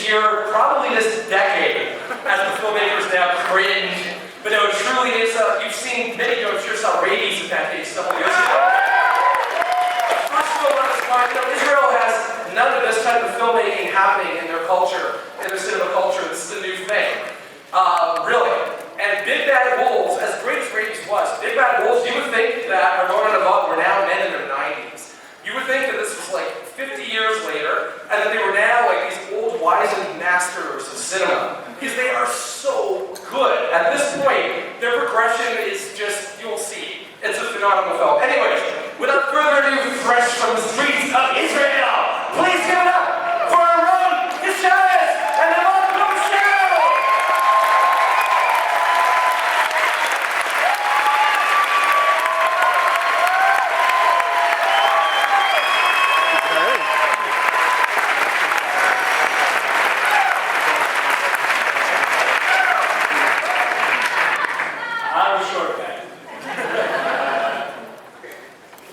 year, probably this decade, as the filmmakers now cringe. But no, it truly is, you've seen, many of you I'm sure saw Rabies at that case several years ago. First of all, let us find, Israel has none of this type of filmmaking happening in their culture, in their cinema culture. This is a new thing. Really. And Big Bad Wolves, as great as Rabies was, Big Bad Wolves, you would think that Ramona and Avant were now men in their 90s. You would think that this was like 50 years later, and that they were now like these old wizened masters of cinema. Because they are so good. At this point, their progression is just, you'll see. It's a phenomenal film. Anyways, without further ado, fresh from the streets of Israel, please give it up for Ron Chavez and Avant.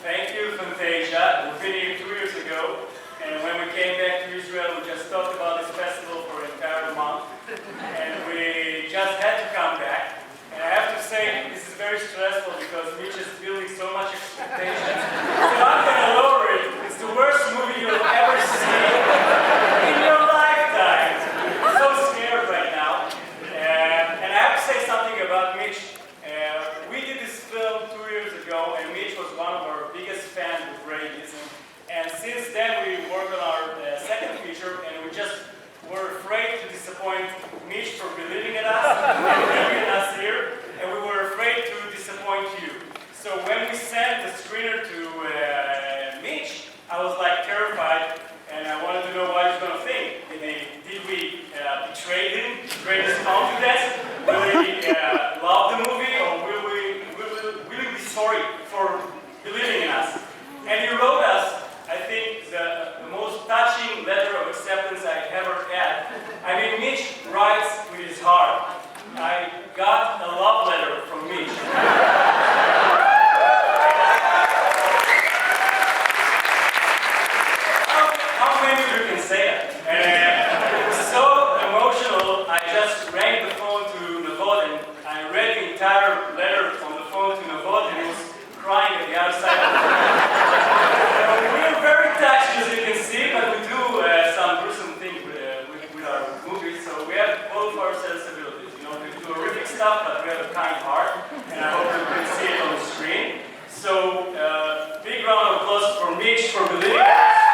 Thank you, Fantasia. We've been here 2 years ago, and when we came back to Israel, we just talked about this festival for an entire month, and we just had to come back. And I have to say, this is very stressful because Mitch is building so much expectations. So I'm going to lower it. It's the worst movie you'll ever see in your lifetime. I'm so scared right now. And I have to say something about Mitch. We did this film 2 years ago, and Mitch was one of our biggest fans with Rabies. And since then, we worked on our second feature, and we just were afraid to disappoint Mitch for believing in us and bringing us here, and we were afraid to disappoint you. So when we sent the screener to Mitch, I was like terrified, and I wanted to know what he was going to think. Did we betray him, betray his confidence? Will he love the movie, or will we be sorry for believing in us? And he wrote us, I think, the most touching letter of acceptance I ever had. I mean, Mitch writes with his heart. I got a love letter from Mitch. How many of you can say that? It was so emotional, I just rang the phone to Navod, and I read the entire letter on the phone to Navod, and he was crying at the other side of the room. We are very touched, as you can see, but we do some gruesome things with our movies, so we have both our sensibilities. You know, we do horrific stuff, but we have a kind heart, and I hope you can see it on the screen. So, big round of applause for Mitch for believing in us.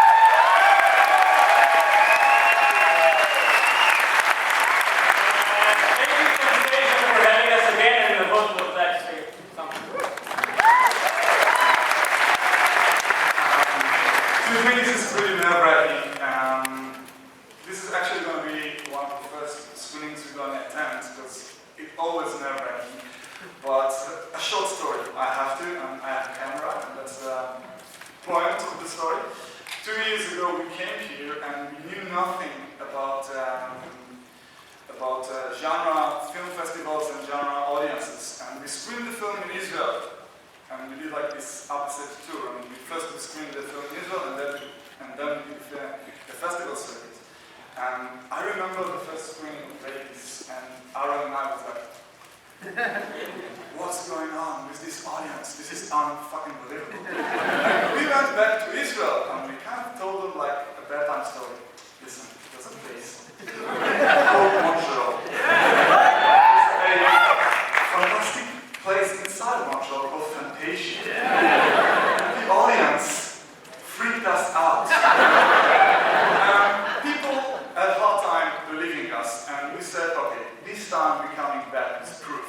This is pretty nerve-wracking. This is actually going to be one of the first screenings we're going to attend because it's always nerve-wracking. But a short story, I have to, and I have a camera, and that's the point of the story. 2 years ago we came here and we knew nothing about genre film festivals and genre audiences. And we screened the film in Israel. And we did like this opposite tour. I mean, we first screened the film in Israel, and then we did the festival circuit. And I remember the first screening of Vegas, and Aaron and I was like, what's going on with this audience? This is unfucking believable. We went back to Israel, and we kind of told them like a bedtime story. Listen, there's a place called Montreal. A fantastic place inside Montreal called Fantasia. The audience freaked us out. People at hard time believing us, and we said, okay, this time we're coming back with proof.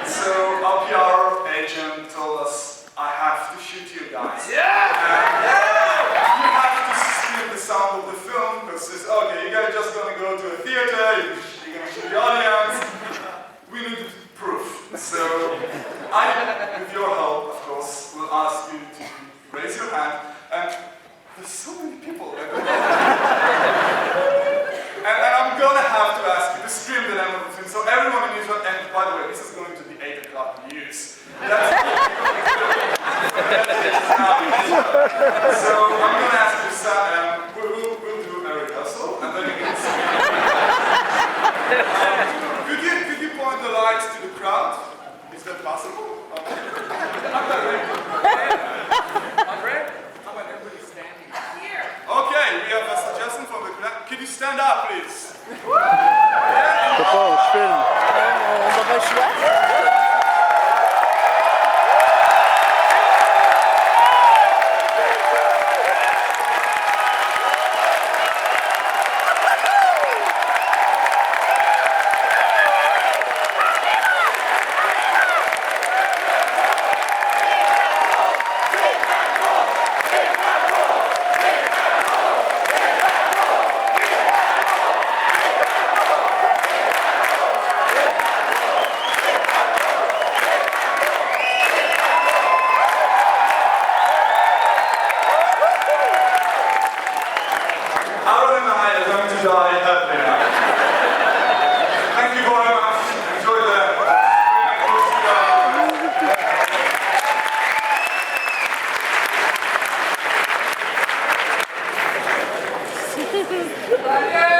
So our PR agent told us, I have to shoot you guys. You have to steal the sound of the film. can you stand up, please? Je sais pas, je filme. On n'a pas le choix. Aaron and I are going to die happily now. Thank you very much. Enjoy the screening. We'll see you. Daniel!